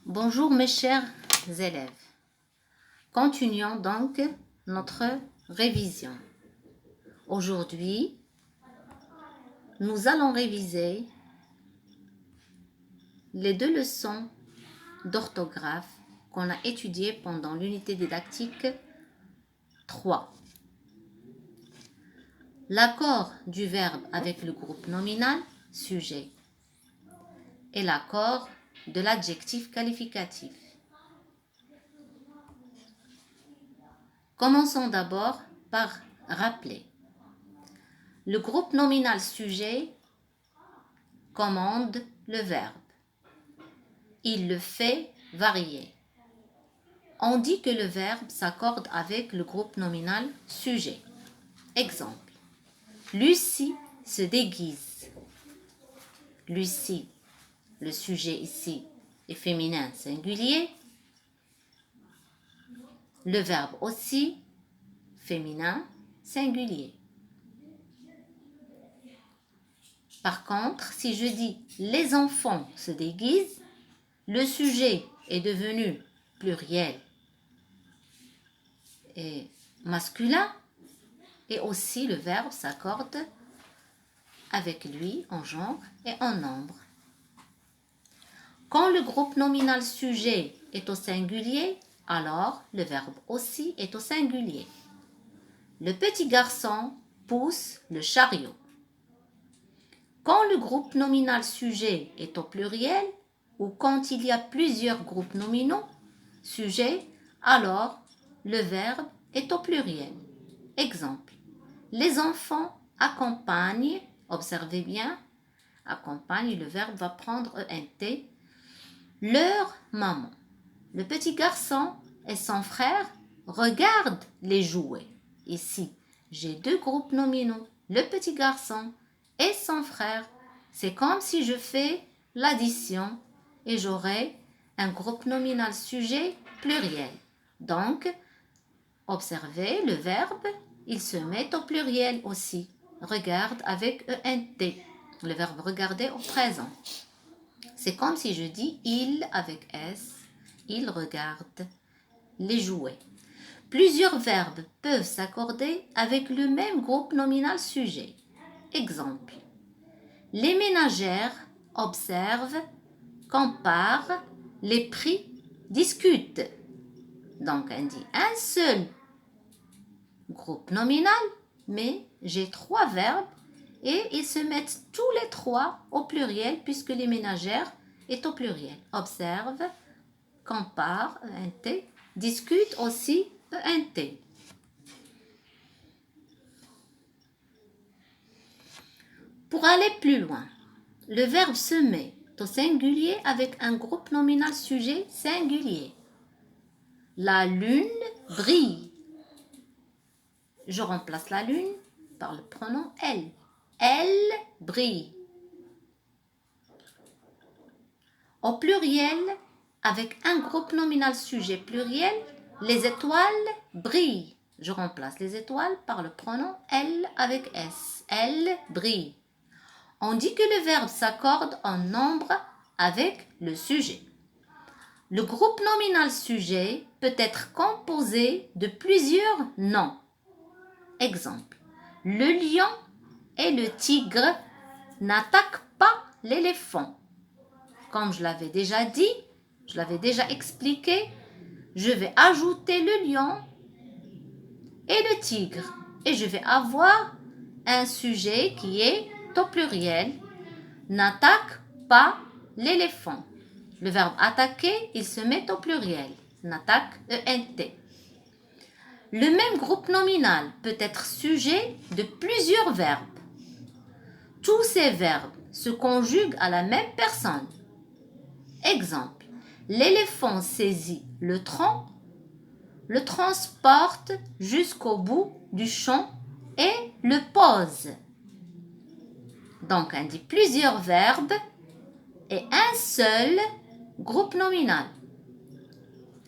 Bonjour mes chers élèves. Continuons donc notre révision. Aujourd'hui, nous allons réviser les 2 leçons d'orthographe qu'on a étudiées pendant l'unité didactique 3. L'accord du verbe avec le groupe nominal, sujet, et l'accord de l'adjectif qualificatif. Commençons d'abord par rappeler. Le groupe nominal sujet commande le verbe. Il le fait varier. On dit que le verbe s'accorde avec le groupe nominal sujet. Exemple. Lucie se déguise. Lucie, le sujet ici est féminin singulier. Le verbe aussi, féminin singulier. Par contre, si je dis les enfants se déguisent, le sujet est devenu pluriel et masculin et aussi le verbe s'accorde avec lui en genre et en nombre. Quand le groupe nominal sujet est au singulier, alors le verbe aussi est au singulier. Le petit garçon pousse le chariot. Quand le groupe nominal sujet est au pluriel ou quand il y a plusieurs groupes nominaux sujets, alors le verbe est au pluriel. Exemple. Les enfants accompagnent, observez bien, accompagne, le verbe va prendre ENT, leur maman. Le petit garçon et son frère regardent les jouets. Ici, j'ai 2 groupes nominaux, le petit garçon et son frère. C'est comme si je fais l'addition et j'aurai un groupe nominal sujet pluriel. Donc, observez le verbe, il se met au pluriel aussi. Regarde avec ENT, le verbe regarder au présent. C'est comme si je dis il avec S, il regarde les jouets. Plusieurs verbes peuvent s'accorder avec le même groupe nominal sujet. Exemple. Les ménagères observent, comparent les prix, discutent. Donc on dit un seul groupe nominal, mais j'ai 3 verbes et ils se mettent tous les 3 au pluriel puisque les ménagères est au pluriel. Observe, compare, ENT, discute aussi, ENT. Pour aller plus loin, le verbe se met au singulier avec un groupe nominal sujet singulier. La lune brille. Je remplace la lune par le pronom elle. Elle brille. Au pluriel, avec un groupe nominal sujet pluriel, les étoiles brillent. Je remplace les étoiles par le pronom elle avec S. Elle brille. On dit que le verbe s'accorde en nombre avec le sujet. Le groupe nominal sujet peut être composé de plusieurs noms. Exemple. Le lion et le tigre n'attaquent pas l'éléphant. Comme je l'avais déjà dit, je l'avais déjà expliqué, je vais ajouter le lion et le tigre. Et je vais avoir un sujet qui est au pluriel, n'attaque pas l'éléphant. Le verbe attaquer, il se met au pluriel, n'attaque ENT. Le même groupe nominal peut être sujet de plusieurs verbes. Tous ces verbes se conjuguent à la même personne. Exemple, l'éléphant saisit le tronc, le transporte jusqu'au bout du champ et le pose. Donc, on dit plusieurs verbes et un seul groupe nominal.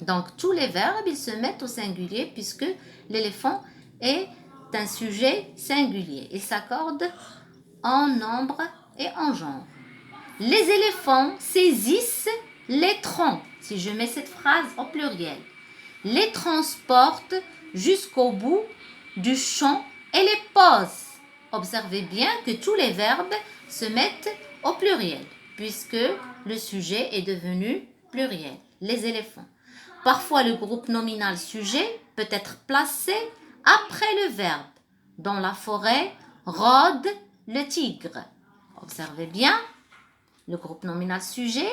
Donc, tous les verbes, ils se mettent au singulier puisque l'éléphant est un sujet singulier. Il s'accorde en nombre et en genre. Les éléphants saisissent les troncs. si je mets cette phrase au pluriel. Les transporte jusqu'au bout du champ et les pose. Observez bien que tous les verbes se mettent au pluriel, puisque le sujet est devenu pluriel. Les éléphants. Parfois, le groupe nominal sujet peut être placé après le verbe. Dans la forêt, rôde le tigre. Observez bien, le groupe nominal sujet,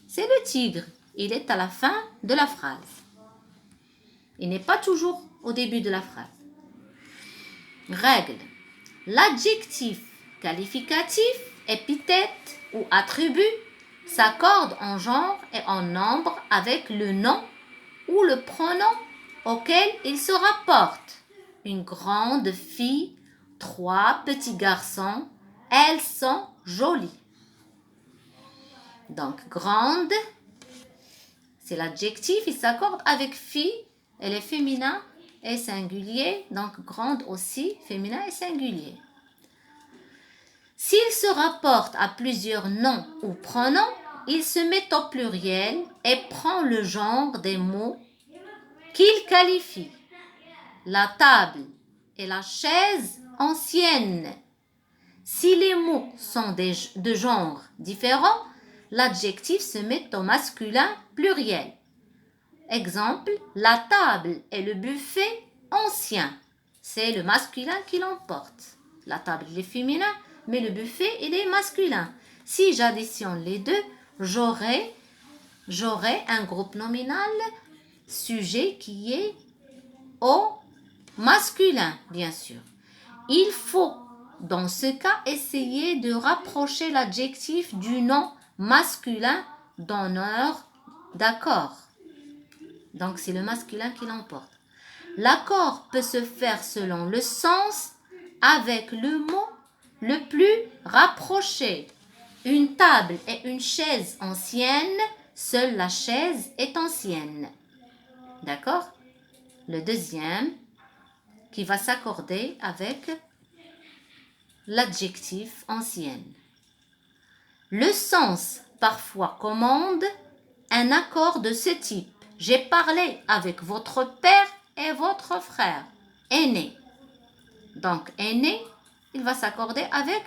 c'est le tigre. Il est à la fin de la phrase. Il n'est pas toujours au début de la phrase. Règle. L'adjectif qualificatif, épithète ou attribut s'accorde en genre et en nombre avec le nom ou le pronom auquel il se rapporte. Une grande fille, 3 petits garçons, elles sont jolies. Donc, grande, c'est l'adjectif, il s'accorde avec fille, elle est féminin et singulier, donc grande aussi, féminin et singulier. S'il se rapporte à plusieurs noms ou pronoms, il se met au pluriel et prend le genre des mots qu'il qualifie. La table et la chaise ancienne. Si les mots sont de genre différents, l'adjectif se met au masculin pluriel. Exemple, la table et le buffet ancien. C'est le masculin qui l'emporte. La table, il est féminin, mais le buffet, il est masculin. Si j'additionne les deux, j'aurai un groupe nominal sujet qui est au masculin, bien sûr. Il faut, dans ce cas, essayer de rapprocher l'adjectif du nom masculin d'honneur d'accord. Donc, c'est le masculin qui l'emporte. L'accord peut se faire selon le sens avec le mot le plus rapproché. Une table et une chaise ancienne, seule la chaise est ancienne. D'accord? Le deuxième qui va s'accorder avec l'adjectif ancienne. Le sens parfois commande un accord de ce type. J'ai parlé avec votre père et votre frère aîné. Donc aîné, il va s'accorder avec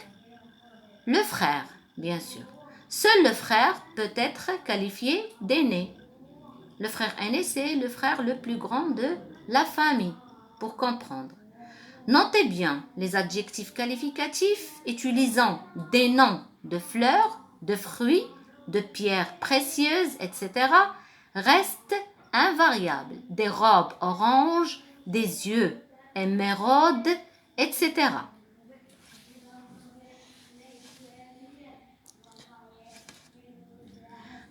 le frère, bien sûr. Seul le frère peut être qualifié d'aîné. Le frère aîné, c'est le frère le plus grand de la famille, pour comprendre. Notez bien les adjectifs qualificatifs utilisant des noms de fleurs, de fruits, de pierres précieuses, etc. restent invariables. Des robes oranges, des yeux émeraudes, etc.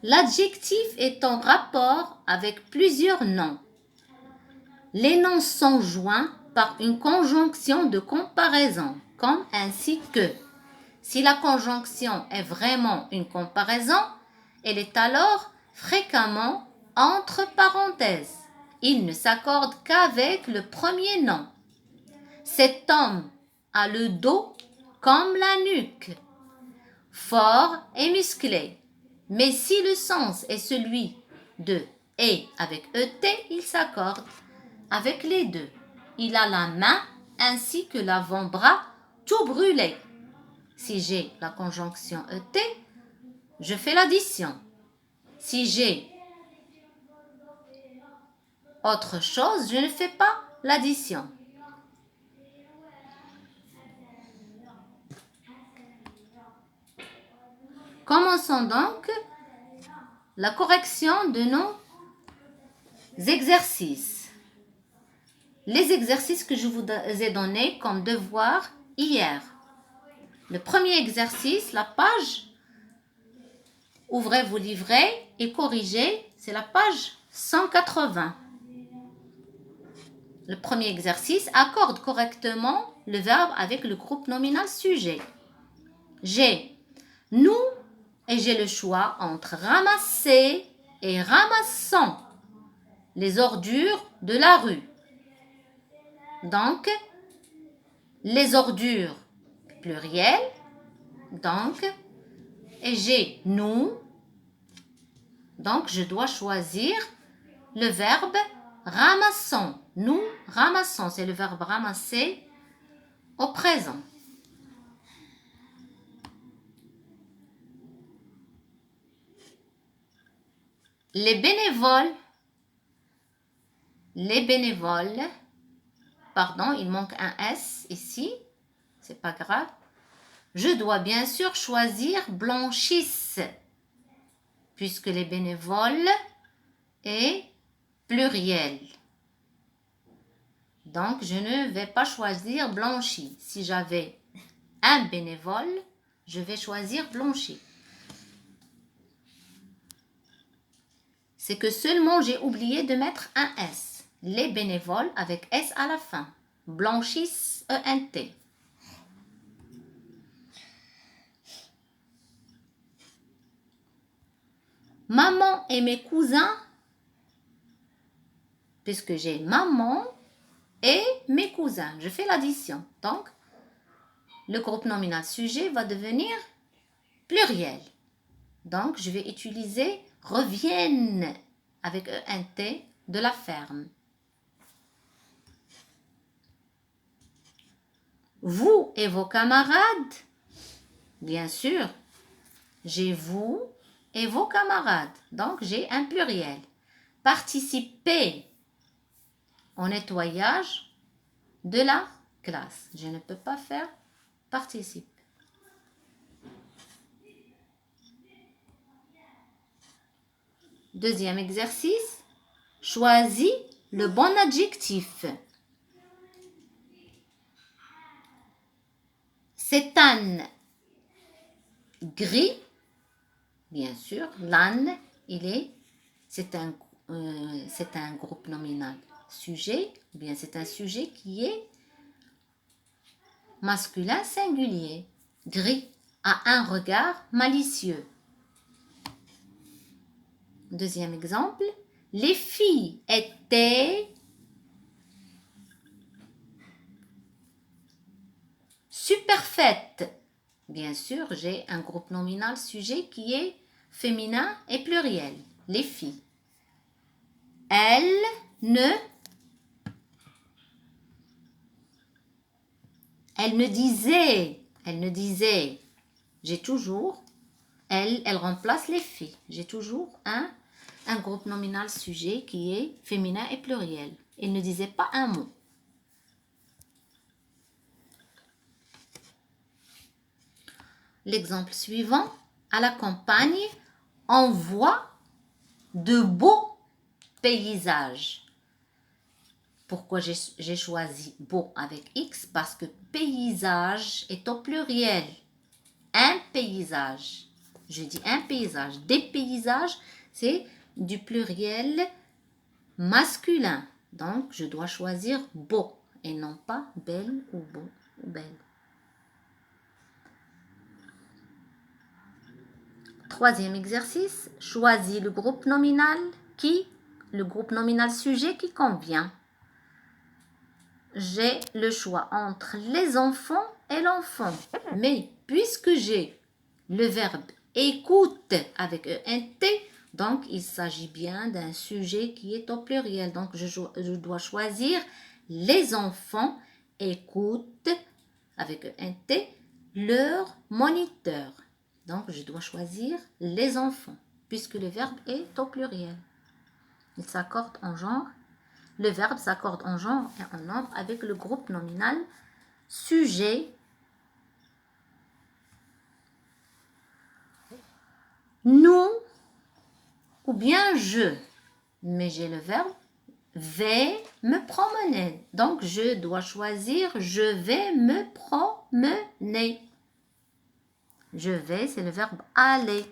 L'adjectif est en rapport avec plusieurs noms. Les noms sont joints par une conjonction de comparaison, comme ainsi que. Si la conjonction est vraiment une comparaison, elle est alors fréquemment entre parenthèses. Il ne s'accorde qu'avec le premier nom. Cet homme a le dos comme la nuque, fort et musclé. Mais si le sens est celui de « et » avec « et », il s'accorde avec les deux. Il a la main ainsi que l'avant-bras tout brûlé. Si j'ai la conjonction « et », je fais l'addition. Si j'ai autre chose, je ne fais pas l'addition. Commençons donc la correction de nos exercices. Les exercices que je vous ai donnés comme devoir hier. Le premier exercice, la page, ouvrez vos livrets et corrigez, c'est la page 180. Le premier exercice, accorde correctement le verbe avec le groupe nominal sujet. J'ai, nous, et j'ai le choix entre ramasser et ramassons les ordures de la rue. Donc, les ordures, pluriel. Donc, et j'ai nous. Donc, je dois choisir le verbe ramassons. Nous ramassons, c'est le verbe ramasser au présent. Les bénévoles, pardon, il manque un S ici, c'est pas grave. Je dois bien sûr choisir blanchissent, puisque les bénévoles est pluriel. Donc, je ne vais pas choisir blanchi. Si j'avais un bénévole, je vais choisir blanchi. C'est que seulement j'ai oublié de mettre un S. Les bénévoles avec S à la fin. Blanchissent, E-N-T. Maman et mes cousins, puisque j'ai maman et mes cousins. Je fais l'addition. Donc, le groupe nominal sujet va devenir pluriel. Donc, je vais utiliser reviennent avec ENT de la ferme. Vous et vos camarades, bien sûr, j'ai vous et vos camarades. Donc, j'ai un pluriel. Participer au nettoyage de la classe. Je ne peux pas faire participe. Deuxième exercice, choisis le bon adjectif. C'est un gris, bien sûr, l'âne, c'est un groupe nominal sujet, bien c'est un sujet qui est masculin singulier. Gris a un regard malicieux. Deuxième exemple, les filles étaient superfaites. Bien sûr, j'ai un groupe nominal sujet qui est féminin et pluriel. Les filles. Elle ne disait, j'ai toujours, elle remplace les filles. J'ai toujours un groupe nominal sujet qui est féminin et pluriel. Elle ne disait pas un mot. L'exemple suivant, à la campagne, on voit de beaux paysages. Pourquoi j'ai choisi beau avec X? Parce que paysage est au pluriel. Un paysage. Je dis un paysage. Des paysages, c'est du pluriel masculin. Donc, je dois choisir beau et non pas belle ou beau ou belle. Troisième exercice, choisis le groupe nominal sujet qui convient. J'ai le choix entre les enfants et l'enfant. Mais puisque j'ai le verbe écoute avec ENT, donc il s'agit bien d'un sujet qui est au pluriel. Donc je dois choisir les enfants écoutent avec ENT leur moniteur. Donc je dois choisir les enfants puisque le verbe est au pluriel. Il s'accorde en genre. Le verbe s'accorde en genre et en nombre avec le groupe nominal sujet. Nous ou bien je. Mais j'ai le verbe vais me promener. Donc je dois choisir je vais me promener. Je vais, c'est le verbe aller.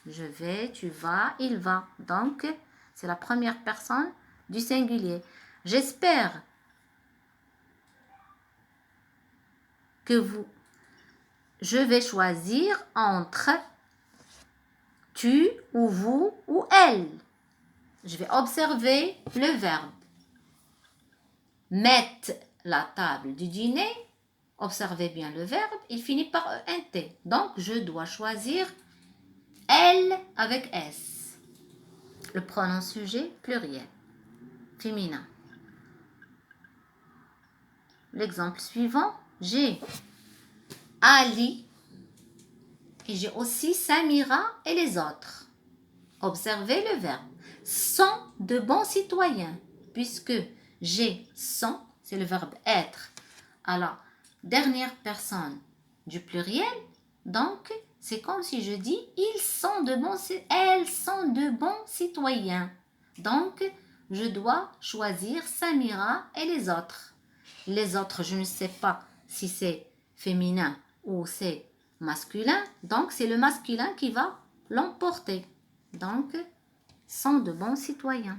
Je vais, tu vas, il va. Donc c'est la première personne du singulier. J'espère que je vais choisir entre tu ou vous ou elle. Je vais observer le verbe. Mettre la table du dîner. Observez bien le verbe. Il finit par ENT. Donc, je dois choisir elle avec S. Le pronom sujet pluriel, féminin. L'exemple suivant, j'ai Ali et j'ai aussi Samira et les autres. Observez le verbe. Sont de bons citoyens, puisque j'ai sont, c'est le verbe être. Alors, dernière personne du pluriel, donc c'est comme si je dis elles sont de bons citoyens. Donc, je dois choisir Samira et les autres. Les autres, je ne sais pas si c'est féminin ou c'est masculin. Donc, c'est le masculin qui va l'emporter. Donc, sont de bons citoyens.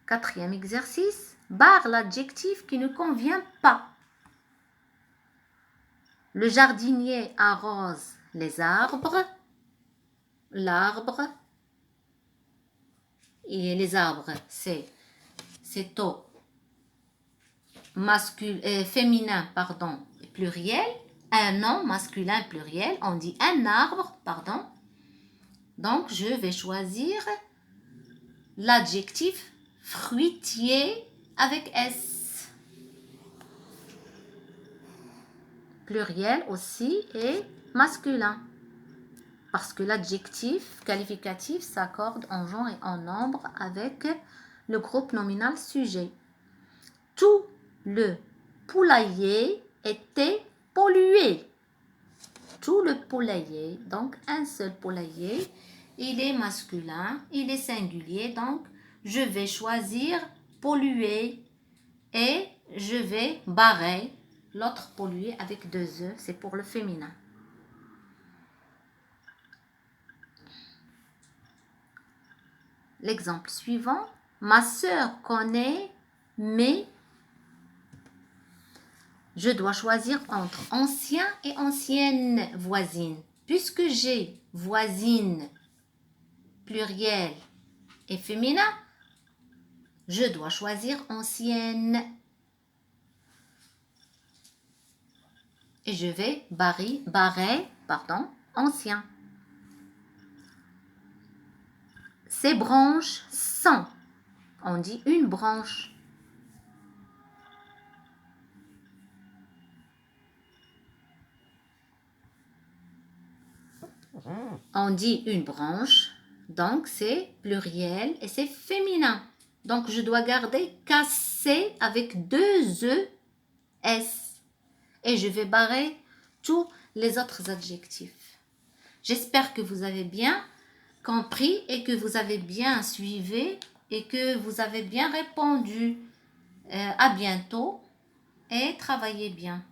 Quatrième exercice, barre l'adjectif qui ne convient pas. Le jardinier arrose les arbres. L'arbre et les arbres, c'est au féminin, pardon, pluriel. Un nom masculin pluriel, on dit un arbre, pardon. Donc, je vais choisir l'adjectif fruitier avec S. Pluriel aussi et masculin. Parce que l'adjectif qualificatif s'accorde en genre et en nombre avec le groupe nominal sujet. Tout le poulailler était pollué. Tout le poulailler, donc un seul poulailler, il est masculin, il est singulier, donc je vais choisir pollué et je vais barrer l'autre pollué avec 2 E, c'est pour le féminin. L'exemple suivant, ma sœur connaît mais je dois choisir entre ancien et ancienne voisine. Puisque j'ai voisine pluriel et féminin, je dois choisir ancienne. Et je vais barrer ancien. Ces branches sont. On dit une branche. On dit une branche, donc c'est pluriel et c'est féminin. Donc je dois garder cassé avec 2 E, S. Et je vais barrer tous les autres adjectifs. J'espère que vous avez bien compris et que vous avez bien suivi et que vous avez bien répondu. À bientôt et travaillez bien.